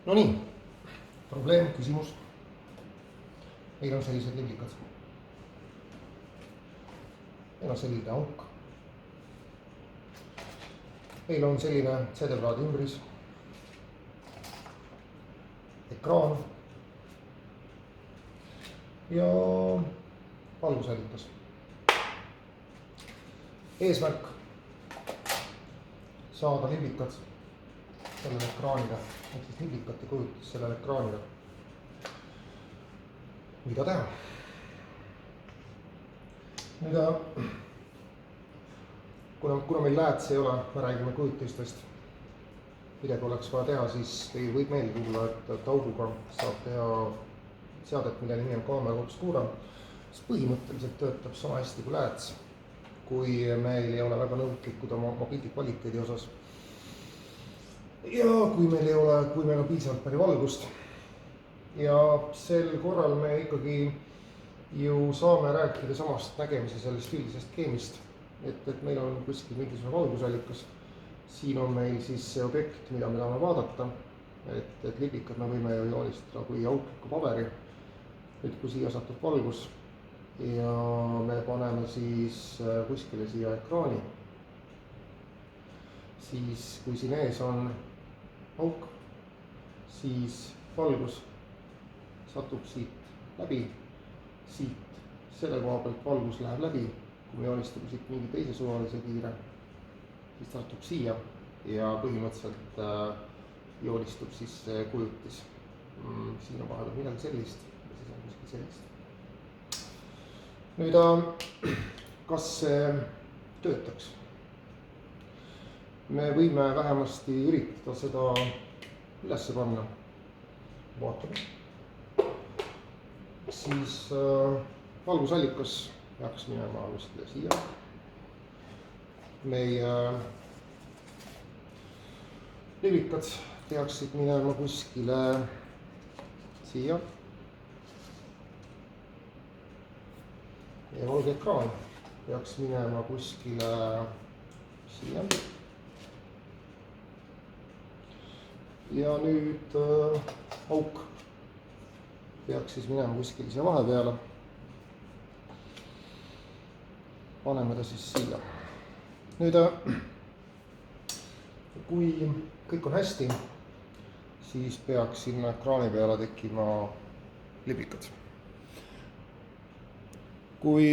No nii, probleem, küsimus. Meil on sellised liblikad. Meil on selline auk. Meil on selline CD-plaadi ümbris. Ekraan. Ja valgusallikas. Eesmärk saada liblikad sellele ekraanile, ehk siis liblikate kujutis sellele ekraanile. Mida teha? Nüüd, kuna meil lääts ei ole, me räägime kujutistest, midagi oleks vaja teha, siis teil võib meelde tulla, et auguga saab teha seadet, mille nimi on kaamera obscura, mis põhimõtteliselt töötab sama hästi kui lääts, kui meil ei ole väga nõudlikud oma pildi kvaliteedi osas. Ja kui meil on piisavalt palju valgust. Ja sel korral me ikkagi ju saame rääkida samast nägemise sellest üldisest skeemist, et meil on kuskil mingisugune valgusallikas. Siin on meil siis see objekt, mida me tahame vaadata, et liblikad me võime ju joonistada kui aukliku paberi. Nüüd kui siia satub valgus ja me paneme siis kuskile siia ekraani, siis kui siin ees on auk, siis valgus satub siit läbi, siit selle koha pealt valgus läheb läbi, kui me joonistame siit mingi teise suvalise kiire, siis ta satub siia ja põhimõtteliselt joonistub siis kujutis. Siin on vahepeal midagi sellist ja siis on kuskil sellist. Nüüd, kas see töötaks? Me võime vähemasti üritada seda ülesse panna. Vaatame. Siis valgusallikas peaks minema kuskile siia. Meie liblikad peaksid minema kuskile siia. Ja valge ekraan peaks minema kuskile siia. Ja nüüd auk peaks siis minema kuskile siia vahepeale. Paneme ta siis siia. Nüüd, kui kõik on hästi, siis peaks sinna ekraani peale tekkima liblikad. Kui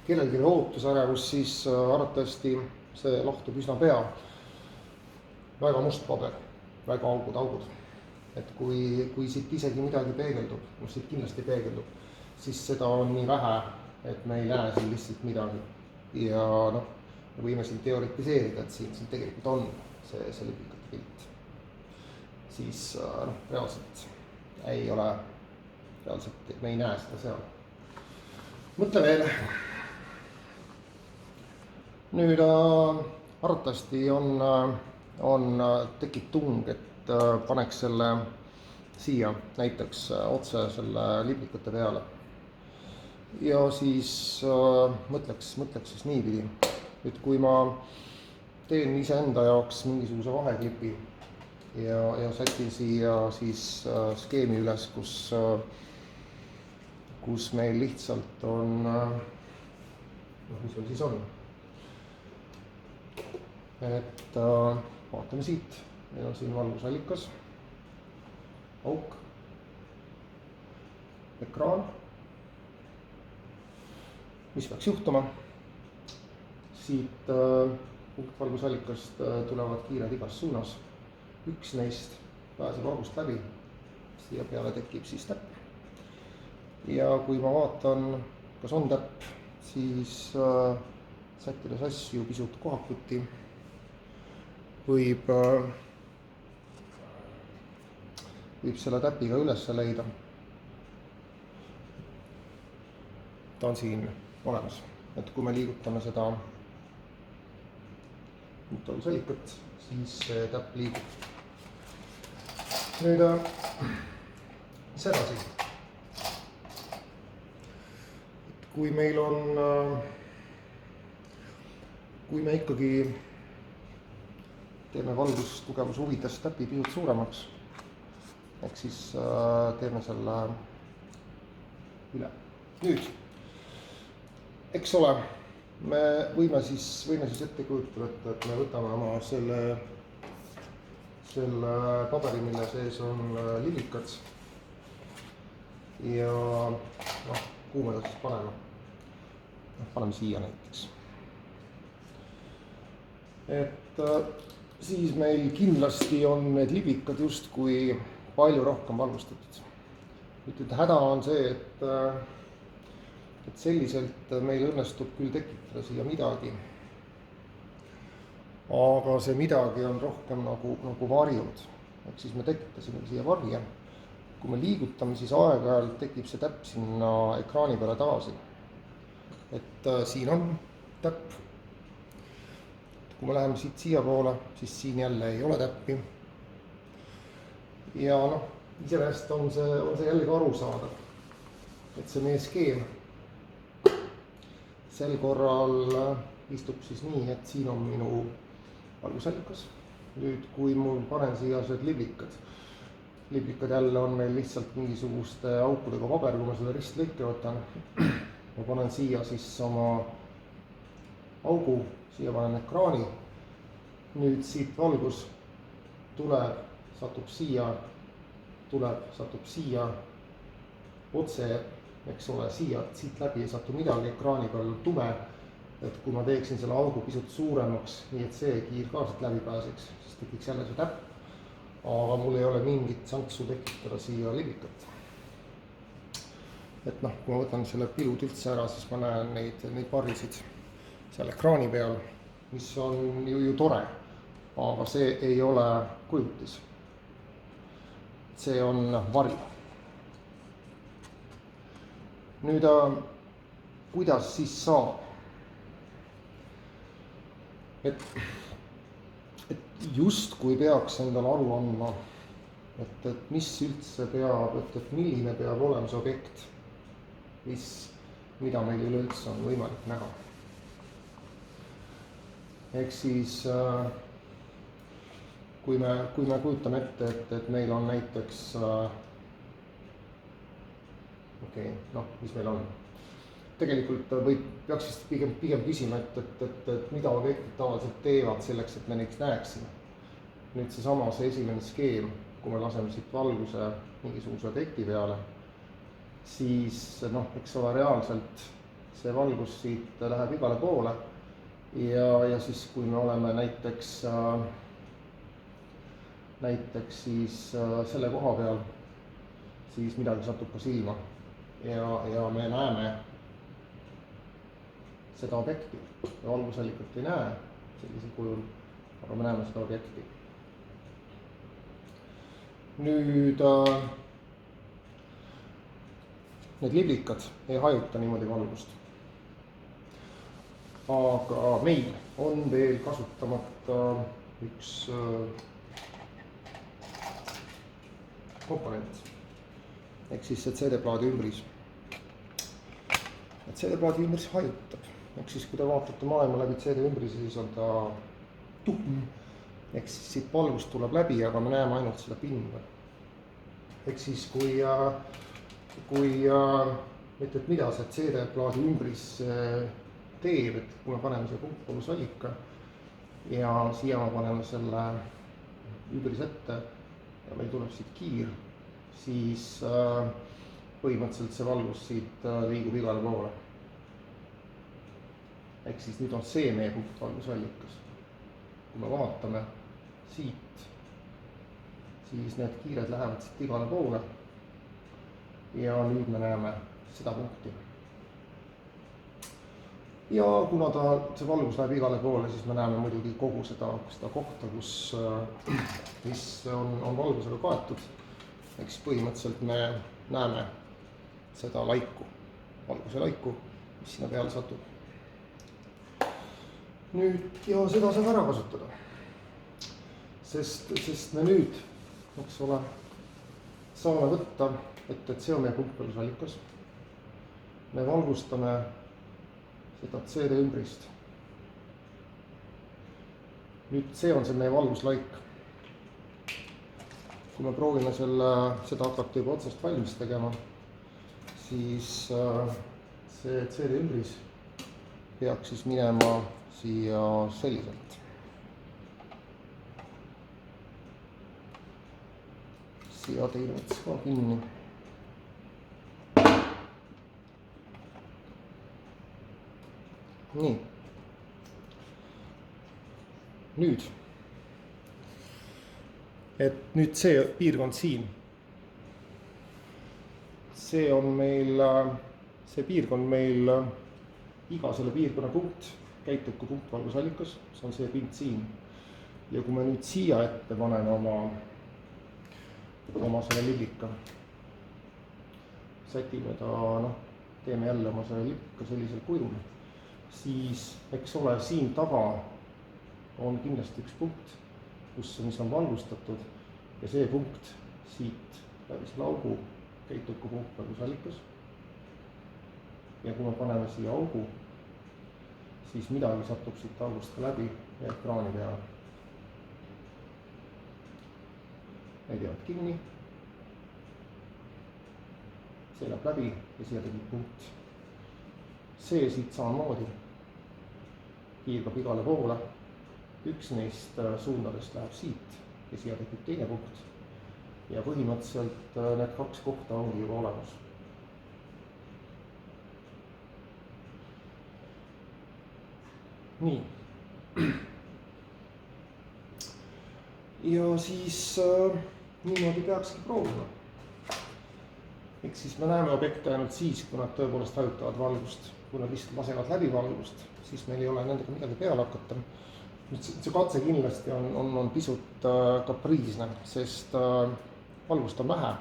kellelgi on ootusärevus, siis arvatavasti see lahtub üsna pea. Väga must paber, väga augud. Et kui siit isegi midagi peegeldub, siit kindlasti peegeldub, siis seda on nii vähe, et me ei näe siin lihtsalt midagi. Ja me võime siin teoritiseerida, et siin tegelikult on see liblikate pilt. Siis reaalselt ei ole, et me ei näe seda seal. Mõtle veel. Nüüd arvatavasti tekib tung, et paneks selle siia näiteks otse selle liblikate peale. Ja siis mõtleks siis niipidi, et kui ma teen iseenda jaoks mingisuguse vaheklipi ja sätin siia siis skeemi üles, kus meil lihtsalt on, mis meil siis on, et vaatame siit, meil on siin valgusallikas, auk, ekraan, mis peaks juhtuma, siit valgusallikast tulevad kiired igas suunas, üks neist pääseb august läbi, siia peale tekib siis täpp. Ja kui ma vaatan, kas on täpp, siis sättides asju pisut kohakuti võib selle täpiga üles leida. Ta on siin olemas, et kui me liigutame seda valgusallikat, siis see täpp liigub. Nüüd sedasi. Kui meil on, kui me ikkagi teeme valgustugevuse huvides täpi pisut suuremaks. Ehk siis teeme selle üle. Nüüd, eks ole, me võime siis ette kujutada, et me võtame oma selle paberi, mille sees on liblikad ja kuhu me ta siis paneme? Paneme siia näiteks. Et siis meil kindlasti on need liblikad justkui palju rohkem valgustatud. Nüüd häda on see, et selliselt meil õnnestub küll tekitada siia midagi. Aga see midagi on rohkem nagu varjud. Ehk siis me tekitasime siia varje. Kui me liigutame, siis aeg-ajalt tekib see täpp sinna ekraani peale tagasi. Et siin on täpp. Kui me läheme siia poole, siis siin jälle ei ole täppi. Ja iseenesest on see jällegi arusaadav, et see meie skeem sel korral istub siis nii, et siin on minu valgusallikas. Nüüd, kui mul panen siia liblikad jälle on meil lihtsalt mingisuguste aukudega paber, kui ma seda ristlõike võtan. Ma panen siia siis oma augu, siia panen ekraani. Nüüd siit valgus tuleb, satub siia, satub siia, otse, eks ole, siit läbi ei satu midagi, ekraani peal tume. Et kui ma teeksin selle augu pisut suuremaks, nii et see kiir ka siit läbi pääseks, siis tekiks jälle see täpp. Aga mul ei ole mingit sanksu tekitada siia liblikat. Et kui ma võtan selle pilud üldse ära, siis ma näen neid varrisid seal ekraani peal, mis on ju tore, aga see ei ole kujutis. See on vari. Nüüd, kuidas siis saab? Et just kui peaks endale aru andma, et mis üldse peab, et milline peab olema see objekt, mida meil üleüldse on võimalik näha. Ehk siis, kui me kujutame ette, et meil on näiteks, mis meil on? Tegelikult peaks vist pigem küsima, et mida objektid tavaliselt teevad selleks, et me neid näeksime. Nüüd see esimene skeem, kui me laseme siit valguse mingisuguse objekti peale, siis eks ole reaalselt see valgus siit läheb igale poole ja siis kui me oleme näiteks siis selle koha peal, siis midagi satub ka silma ja me näeme seda objekti. Valgusallikat ei näe sellisel kujul, aga me näeme seda objekti. Nüüd need liblikad ei hajuta niimoodi valgust. Aga meil on veel kasutamata üks komponent, ehk siis see CD-plaadi ümbris. Et CD-plaadi ümbris hajutab. Ehk siis, kui te vaatate maailma läbi CD-ümbrise, siis on ta tuhm. Ehk siis siit valgust tuleb läbi, aga me näeme ainult seda pinda. Ehk siis, kui et mida see CD-plaadi ümbris teeb, et kui me paneme see punktpoolusallika ja siia me paneme selle ümbris ette ja meil tuleb siit kiir, siis põhimõtteliselt see valgus siit liigub igale poole. Ehk siis nüüd on see meie punktvalgusallikas. Kui me vaatame siit, siis need kiired lähevad siit igale poole ja nüüd me näeme seda punkti. Ja kuna see valgus läheb igale poole, siis me näeme muidugi kogu seda kohta, mis on valgusega kaetud. Ehk siis põhimõtteliselt me näeme seda laiku, valguse laiku, mis sinna peale satub. Nüüd ja seda saab ära kasutada, sest me nüüd, eks ole, saame võtta, et see on meie punktpoolusallikas. Me valgustame seda CD ümbrist. nüüd see on see meie valguslaik. Kui me proovime seda hakata juba otsast valmis tegema, siis see CD ümbris peaks siis minema siia selliselt. Siia teine ots ka kinni. Nii. Nüüd see piirkond siin. See piirkond meil, iga selle piirkonna punkt käitub kui punktvalgusallikas, see on see pind siin. Ja kui me nüüd siia ette paneme oma selle liblika, sätime ta, teeme jälle oma selle liblika sellisel kujul, siis eks ole, siin taga on kindlasti üks punkt, mis on valgustatud ja see punkt siit läbi selle augu käitub kui punktvalgusallikas. Ja kui me paneme siia augu, siis midagi satub siit august ka läbi ja ekraani peale. Need jäävad kinni. See läheb läbi ja siia tegib punkt. See siit samamoodi kiirgab igale poole. Üks neist suundadest läheb siit ja siia tekib teine punkt. Ja põhimõtteliselt need kaks kohta ongi juba olemas. Nii. Ja siis niimoodi peakski proovima. Ehk siis me näeme objekte ainult siis, kui nad tõepoolest hajutavad valgust. Kui nad lihtsalt lasevad läbi valgust, siis meil ei ole nendega midagi peale hakata. Nüüd see katse kindlasti on pisut kapriisne, sest valgust on vähe.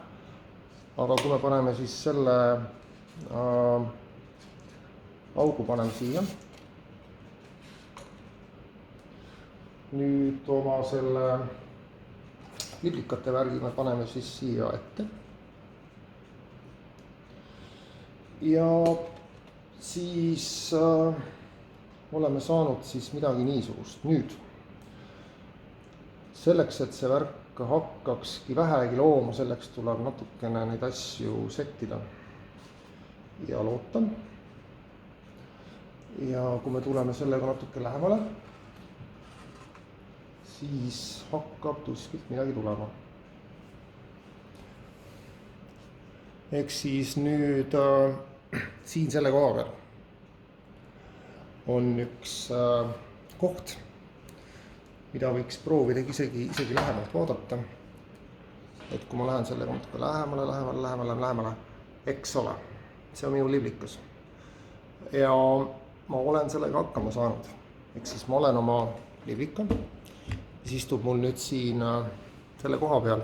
Aga kui me paneme siis selle augu paneme siia. Nüüd oma selle liblikate värgi me paneme siis siia ette. Ja siis oleme saanud siis midagi niisugust. Nüüd, selleks, et see värk hakkakski vähegi looma, selleks tuleb natukene neid asju settida ja loota. Ja kui me tuleme sellega natuke lähemale, siis hakkab tuskilt midagi tulema. Ehk siis nüüd siin selle koha peal on üks koht, mida võiks proovida isegi lähemalt vaadata. Et kui ma lähen sellega natuke lähemale, eks ole, see on minu liblikas. Ja ma olen sellega hakkama saanud. Ehk siis ma olen oma liblika, siis istub mul nüüd siin selle koha peal.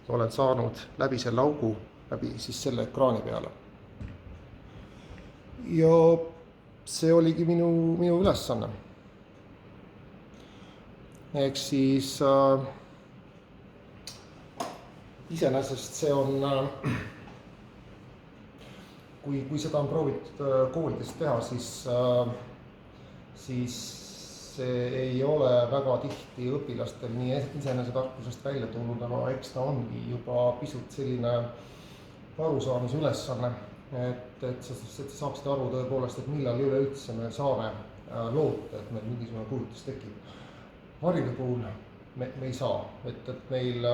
Olen saanud läbi selle augu, läbi siis selle ekraani peale. Ja see oligi minu ülesanne. Ehk siis iseenesest see on, kui seda on proovitud koolides teha, siis see ei ole väga tihti õpilastel nii iseenesetarkusest välja tulnud, aga eks ta ongi juba pisut selline arusaamise ülesanne, et sa saaksid aru tõepoolest, et millal üleüldse me saame loota, et meil mingisugune kujutus tekib. Varjude puhul me ei saa, et meil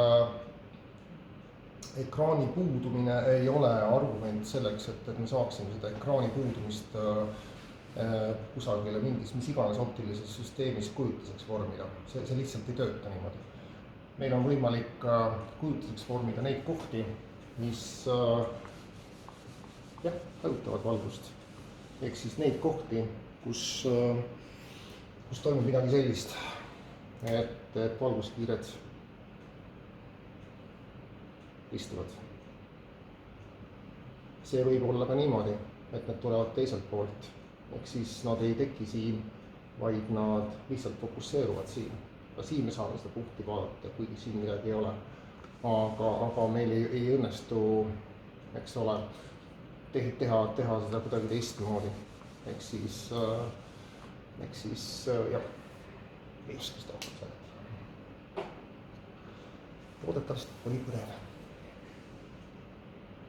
ekraani puudumine ei ole argument selleks, et me saaksime seda ekraani puudumist kusagile mis iganes optilises süsteemis kujutiseks vormida. See lihtsalt ei tööta niimoodi. Meil on võimalik kujutiseks vormida neid kohti, mis hajutavad valgust. Ehk siis neid kohti, kus toimub midagi sellist, et valguskiired istuvad. See võib olla ka niimoodi, et need tulevad teiselt poolt. Ehk siis nad ei teki siin, vaid nad lihtsalt fokusseeruvad siin. Ka siin me saame seda punkti vaadata, kuigi siin midagi ei ole. Aga meil ei õnnestu, eks ole, teha seda kuidagi teistmoodi. Ehk siis jah. ei oska seda rohkem seletada. loodetavasti oli põnev.